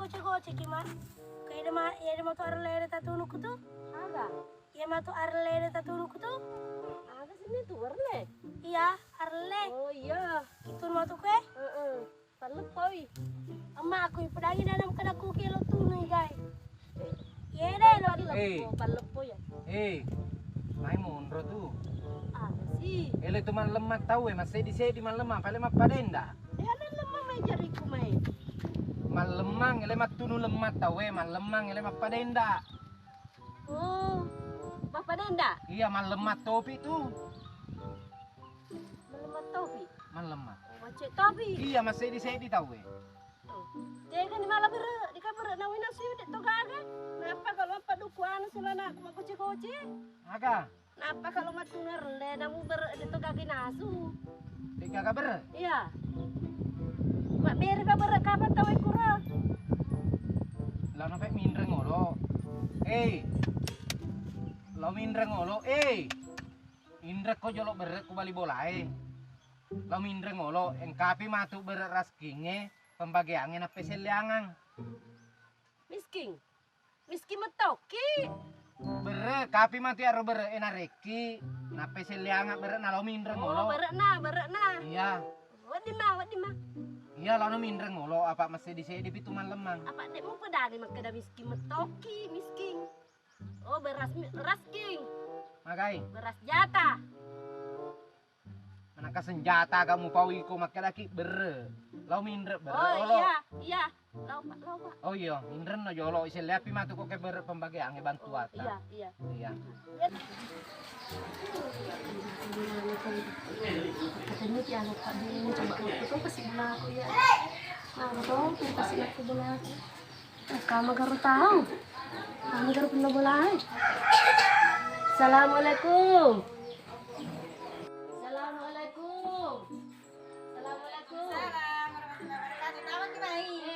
goce-goce kima. Kayak ada matu arlele tatunu kutu. Aga. Ya matu arlele tatunu kutu. Aga sini tuh arle. Iya, arle. Oh iya. Itu matu ke? Palepoi. Amma aku ipadagi nanam kada ku kilo tunu guys. Iya deh lo. Palepoi ya. Mai mondro tuh. Aga sih. Ele itu man lemak tahu masih di man lemak, paling mah padenda. Ada lemah mai jariku mai. Man lemang, ele mah tunu lemak tahu man lemang, ele mah padenda. Oh. Bapak Denda. Iya man lemak topi tuh. Melemat topi. Man lemak. Wacek topi. Iya masih di tahu Dia kan di malam di kamar nawin nasi udah toga aga. Kenapa kalau apa dukuan selana mau koce-koce? Aga, Kenapa kalau matu ngerle namu di toga ginasu? tiga kabar. Iya. Mak beri kabar kapan tahu ikura? Lah sampai mindre ngolo. Lo mindre ngolo. Indra ko jolok beret ku bali bolai. Lo mindre ngolo, engkapi matu beret raskinge, pembagiannya na peseliangan. Misking. Miskin metoki. Beret, kapi matu ya beret enareki, na peseliangan beret na lo mindre Oh, ngolo. berak na. Iya. Wadi mah. Iya lo mindre ngolo, apa masih di pituman lemang. Apa dek mau pedagi makada miskin metoki, miskin. Oh, rasking. Makai, Beras jatah. manaka senjata kamu pawi ko makalaki beret. Lo mindre beret Oh olo. iya. Laupak. Oh iya, mindre no jolo iselepi matu ko ke beret pembagiannya bantu ata. Iya. Iya. Katanya dia lupa dia mau coba waktu kasih bola aku ya. Nah, betul, kasih aku bola aku. Kamu baru tahu. Kamu baru pernah bola. Assalamualaikum. Assalamualaikum.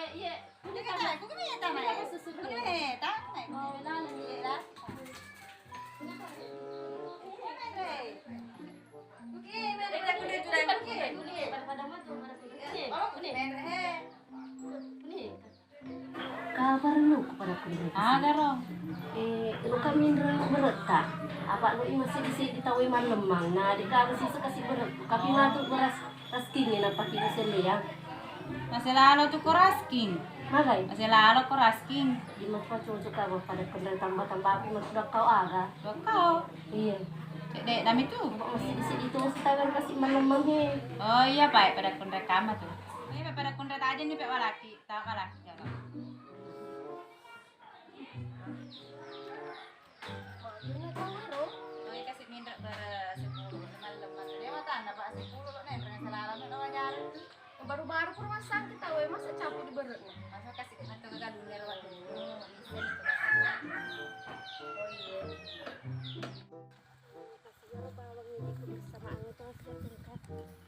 Iya. Ini kan aku punya tanah. Susu. Oh, lalu ni lah. Kabar lu kepada kulit. Ada roh. Lu kami bereta. Apa lu masih di sini tahu iman lemang. Nah, di kami sih kasih beret. Tapi matu beras rasking na pakai seliang. Masih lalu tuh korasking. Magai. Masih lalu korasking. Di mana suka pada kendala tambah aku sudah kau aga. Kau. Iya. Dek dam itu. Masih di sini itu masih tangan kasih iman lemang he. Oh iya pak pada kundret kama tuh. Ini pada kundret aja nih pak walaki. Tahu kan laki kalau. Oh iya kasih minta ber 10 teman-teman. Dia mah tanda pak 10 lo nih dengan selalu nih lo nyari. Baru-baru ke rumah sakit tahu masa campur di beret. Masa kasih nanti kagak dunia lewat dulu. Bisa itu. Oh iya. Kasih ya bawang ini kebersamaan itu saya tingkat.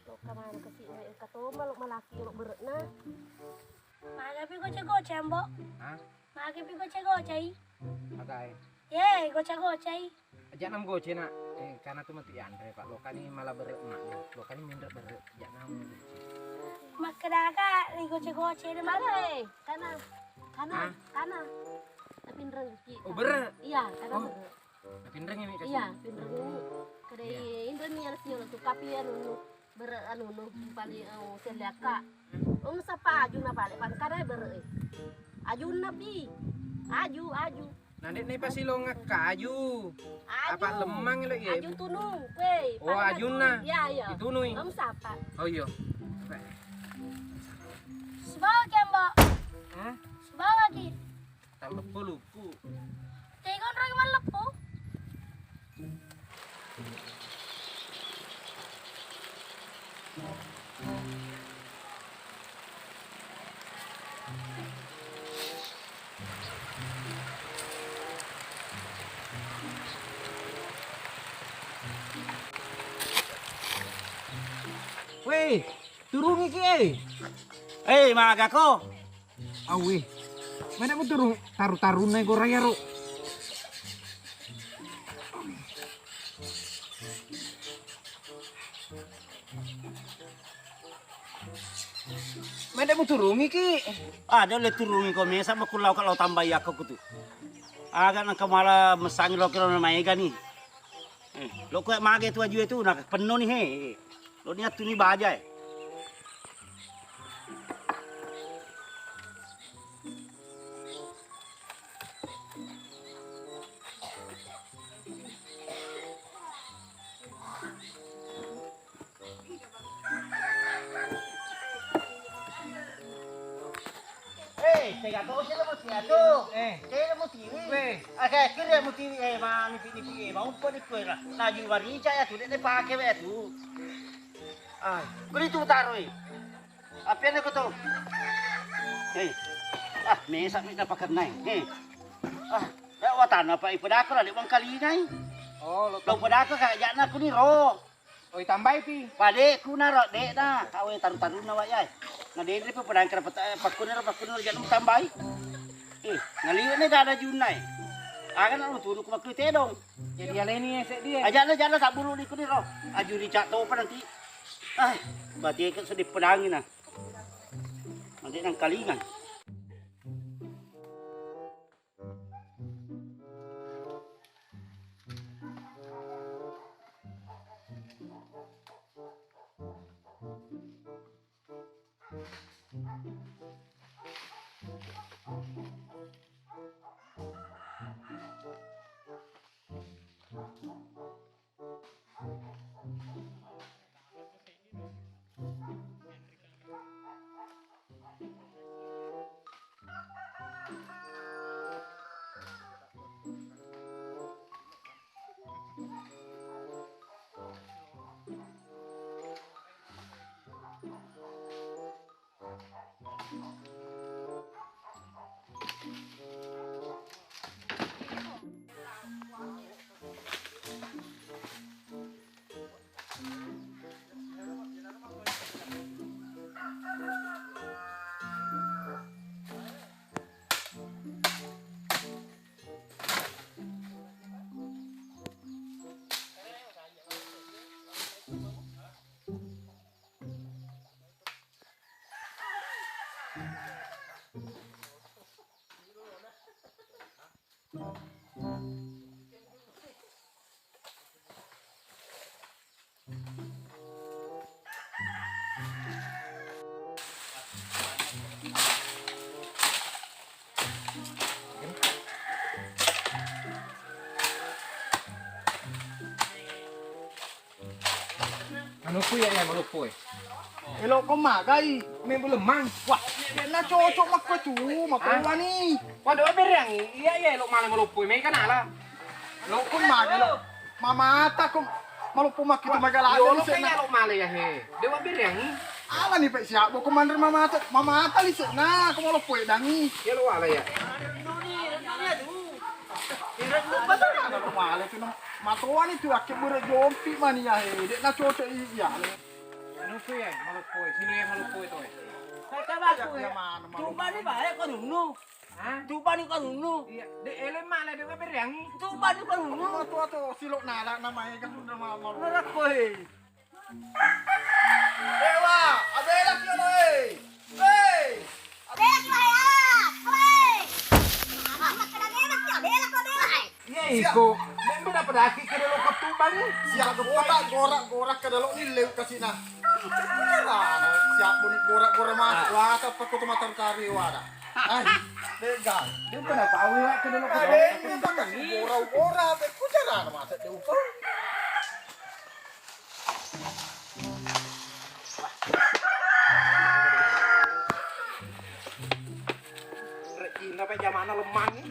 Lo kemana kasih ya kata maluk malaki lo beret nah. Magapi goce-goce mbok. Hah? Magapi goce-goce. Makai. Ye, goce-goce. Aja nam goce nak. Karena tuh mati Andre pak. Lo kan ini malah beret maknya. Lo kan ini mindre beret. Aja nam goce. Makadaka ni goce-goce ni Mana? Kana. Hah? Kana. Tapi rengki. Oh beret. Iya, kana Oh. beret. Pinreng ini kasih. Iya, pinter ini. Kedai indra ni alas nyo tu kapi anu ber anu no pali selaka. Sapa aju na balik pan kana ber. Aju na pi. Aju. Nanti nih pasti lo ngakaju. Apa lemang lo ya? Aju tunung, kue. Oh, ajuna. Iya. Ditunui. Sapa. Oh iya. Sebawa ke mbok. Hah? Sebawa ki. Tambah puluku. Tengok orang man lepo. Weh, turun iki. Maga ko. Awe. Mana mo turun taru-taru na ko raya ro. Mende mo turungi ki. Ada le turungi ko mesa makulau kalau tambah ya aku tu. Agak nang kamala mesang lo kira na maiga ni. Lo ko mage tu aju itu nak penuh ni he. Lo ni atu ni baja. Tega to sila mo siya to. Kaya mo tiwi. Aka kira mo tiwi ma nipi ma umpo ni ko ra. Na ju wari cha ya tu de paake we tu. Ay, kuri tu taro Apa ni ko to? Mesa mi na pakarnay. Ya watan apa ipada ko ra di bang kali nai. Oh, lo Lo pada ko ka ya na ko ni ro. Oi tambay pi. Pade ku na ro de na. Kawe taru-taru na wa yai. Na de pa padang kara pakun jangan tambay. Ngaliwa ni dada junai. Akan anu turu ku maklu tedong. Jadi aleni esek dia. Ajana tak bulu ni ku ni ro. Ajuri cak to pa nanti. Berarti kan sedih pedangin nah. Nanti nang kalingan. Ano po yan malupo eh. Elo ko magay. May bulamang. Wah, na cocok makwetu, makuha ni. Waduh berang iya lo malah malupo may kanala. Lo kun magay lo. Mamata ko malupo makitu magala. Yo lo kaya lo malah ya he. Dewa berang. Ala ni pe siap ko commander mamata lisik na ko malupo dangi. Ya lo wala ya. Male tu matuan itu akib berat jompi mani ya he. Dek na cocok iya. Ano po yan malupo eh. Sino yan malupo ito eh? Tuba ni bae ko nunu. Ha? Tuba ni ko nunu. Iya. De ele malah dewa berang. Tuba ni ko nunu. Tua silok nala namanya kan sudah malu. Ora ko Dewa, abela kyo no eh. Hey! Iya iko. Memang dapat aki ke dalam kaptuban. Siap gorak ke dalam ni lew kasih na. Siap bunyi gorak masuk. Wah, apa kau matar kari wada. Ay, legal. Dia pernah tahu ya ke dalam Ada ini tak kasih gorak. Aku jangan masa dia upah. Ini apa zaman lemang ni?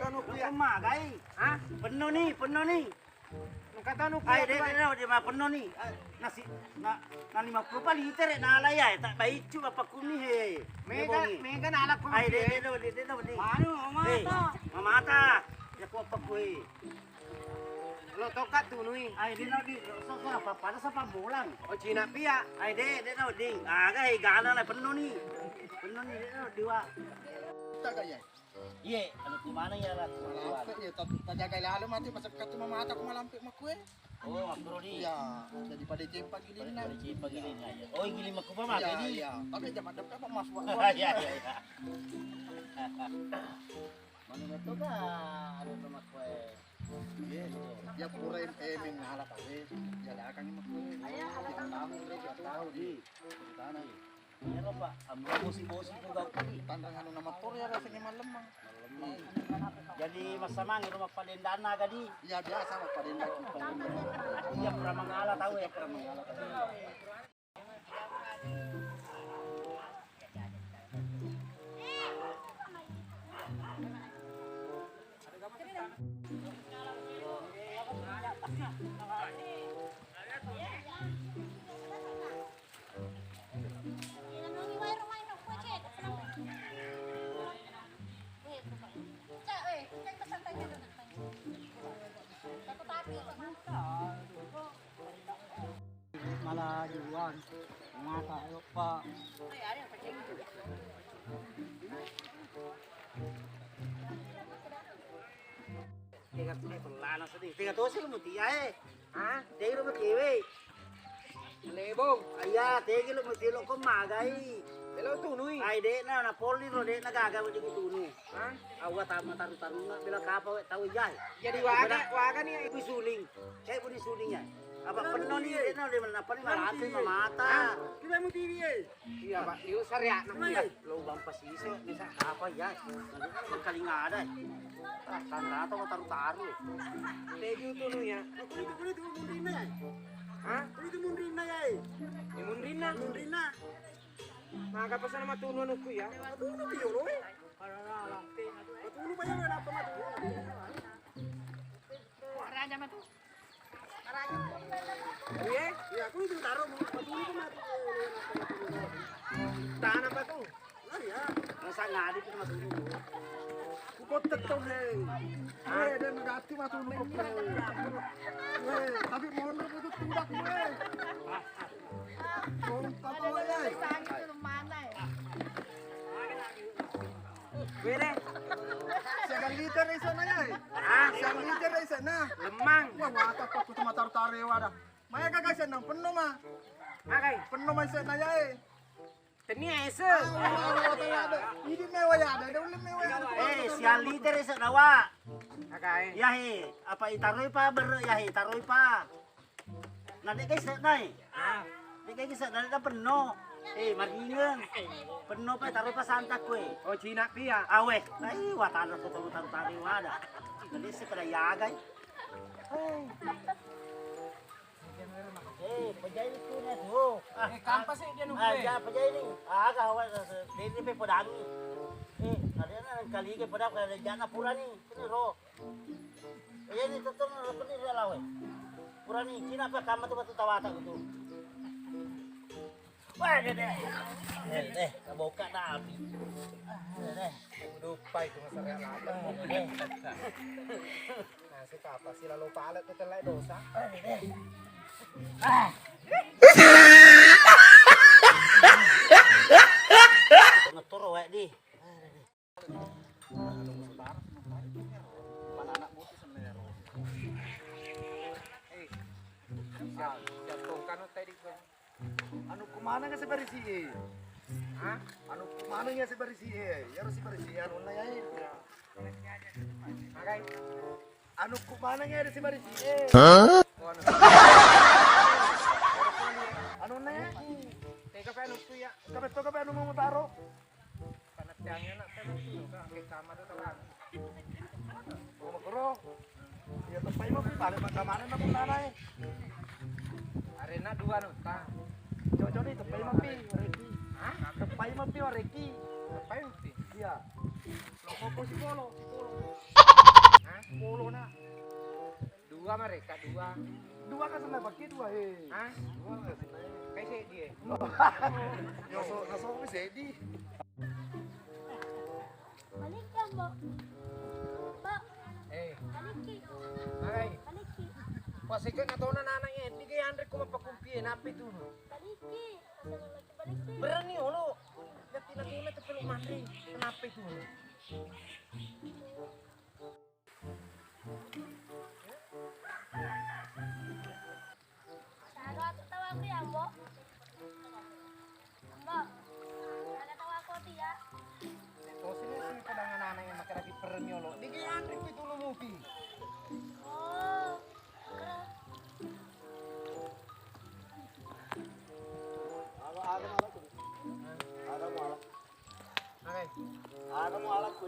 Kata kuya magai. Hah? Penuh nih. Kata nu Ay, dia mah penuh nih. Nasi na 50 liter na alay ay. Tak baik cu apa kuni he. Mega nalak ko. Ay, dia. Manu, Mamata. Ya ko apa kue. Lo tokat tu nui. Ay, dia di so apa pada sa pambulan. O Cina pia. Ay, dia ding. Aga he gana na penuh nih. Penuh nih dia diwa. Tak kaya. Ye, ano kumana ya rat. Malampik ya, tak jaga lalu mati pasal katu mamata ko malampik makue. Oh, makro di. Ya, jadi pada cempak gini na. Pada cipa gini aja. Oh, gili maku pa mati Ya, ni. ya. Tapi jaman depan apa mas wa. Ya. Manu meto ka ano to makue. Ye, ya pura emeng ala tawe. Jadi akan makue. Aya ala tahu, dia tahu di. Tanah. Ano pa? Ang bosi-bosi ko daw kali. Tandang ano na motor ya rasanya malemang. Jadi masama ng magpalindaan na gadi. Ya biasa magpadin lagi. Iya pura mangala tahu ya pura mangala. Malajuan, mata lupa. Tiga tu pelana sedih. Tiga tu sih muti ay. Ha? Tiga lu muti we. Lebong. Ayah, tiga lu muti lu ko magai. Hello tu nui. Ay de na poli ro de na gaga mo dito nu. Ha? Awa tama taru-taru na bila kapa we tahu jay. Jadi waga ni. Ibu suling. Saya pun suling ya. Apa penuh ni de na de mana pa ni malaki mamata. Kita mo TV eh. Iya, Pak. Liu sarya na Ay, lubang pasise bisa apa ya? Magkalingada. Ah, tanda to taru-taru. Tegi tu nui ya. Kulit munrin na yan. Ha? Kulit munrin na yan. Imunrin na. Munrin na. Nakapasa na matuno no kuya. Matuno ba yun, oy? Matuno ba yun? Wala pa matuno. Raja mah tuh. Kuya, Ya, aku itu taruh matuno pa matuno. tahan apa tu? Ay, ya. Nasa ngadi pa matuno. Kukotek to he. Eh, dia negati matulog ko. Eh, tapi mohon mo itu tundak mo eh. Kung tatawa eh. Sakit tuh mana ya? Wede, Siagang liter na isa na yan eh. ha? Siagang liter na isa na. Lemang. Wah, wata pa ko tumatar-tari wada. Maya kagasan ng penuh mah. Makai. Penuh mah isa na yan eh. Teni ese. Hindi mewah ya ada, ada ulit mewah ya. Eh, siang liter sa dawa. Makai. Yahe, apa itaroy pa ber yahe, taroy pa. Nanti guys nay. Ah, Nanti guys nanti ka penuh. Eh, maringan. Penuh pa taroy pa santa ko eh. oh Cina pia. Awe, ay watano ko tari wada. Nanti si pada yagay. Eh, pajay ko na to. Kampas eh dia nu. Ya, pajay ni. Kawan ini pe podangi. Ada na kali ke podang kada jana pura ni. Ini ro. Ni tutong ro ni lawe. Pura ni Cina pa kama tu batu tawata gitu. Wah, deh. Kaboka na api. Deh. Lupa itu masarya lama. Nah, si kapas sila lupa alat itu lai dosa. Ngeturo wek di. Jatuhkan tadi ko. Anu kumana nga si Barisi eh. Ha? Anu kumana nga si Barisi eh. Yaro si Barisi anu na yan. Makai. Anu kumana nga si Barisi eh. Oh, ano? Anu na yan. Teka pa ano kuya. Kapit to kapit anu mo taro. Panatyangan na tayo ka. Kay kama do tawagan. balik mana na mong nanay. Arena dua nota. Jojo nih tepay mapi, Reki. Hah? Tepay mapi, Reki. Apa yang mesti? Iya. Lo kok si Polo, Hah? Polo na. Dua mereka dua. Dua kan sana bagi dua Hah? Dua kan sana. Kayak sih dia. Naso ko Zedi. Balik ka, Mbok. Mbok, Eh, balik ki. ay. Balik ki. Pasikat na to na nanay eh. Di kaya Andre ko mapakumpiye. Napi to no. Balik ki. Asa mo lagi balik ki? Berani ulo. Lagi na tepelok Andre. Kenapa itu? Sano ako tawa ko yan, Mbok? Mbok, sano tawa ko tiya? Oh, sini padangan nanay yang makaragi perniolo. Di kaya Andre ko ito lumupi. Oh, Okay. Mo alam ko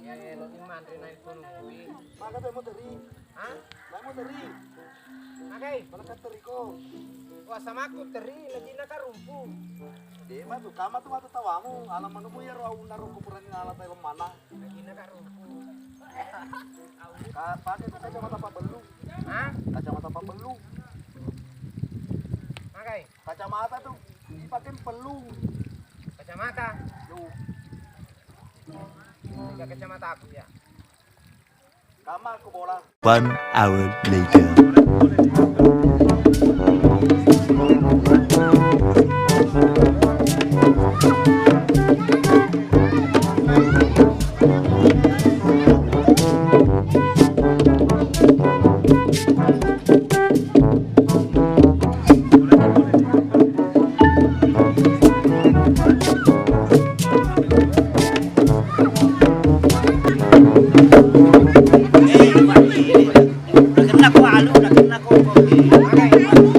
Ya, lo ni Andre na ito lumupi. Maka tayo mo tari. Ha? Tayo mo tari. Okay. Malakat tari ko. Wah, sama aku teri lagi nakarumpu. Di ba tu kama tu matatawa mo. Alam mo mo yaro au naro ko puran ng alat tayo mana. Lagi nakarumpu. Pakai itu kacamata pabelu. Ha? Kacamata pabelu. Okay. Kacamata tuh dipakai pelu. Kacamata. Tuh, Tiga kacamata aku ya. kama aku bola. 1 hour later. Nakena ko alo, nakena ko. Okay.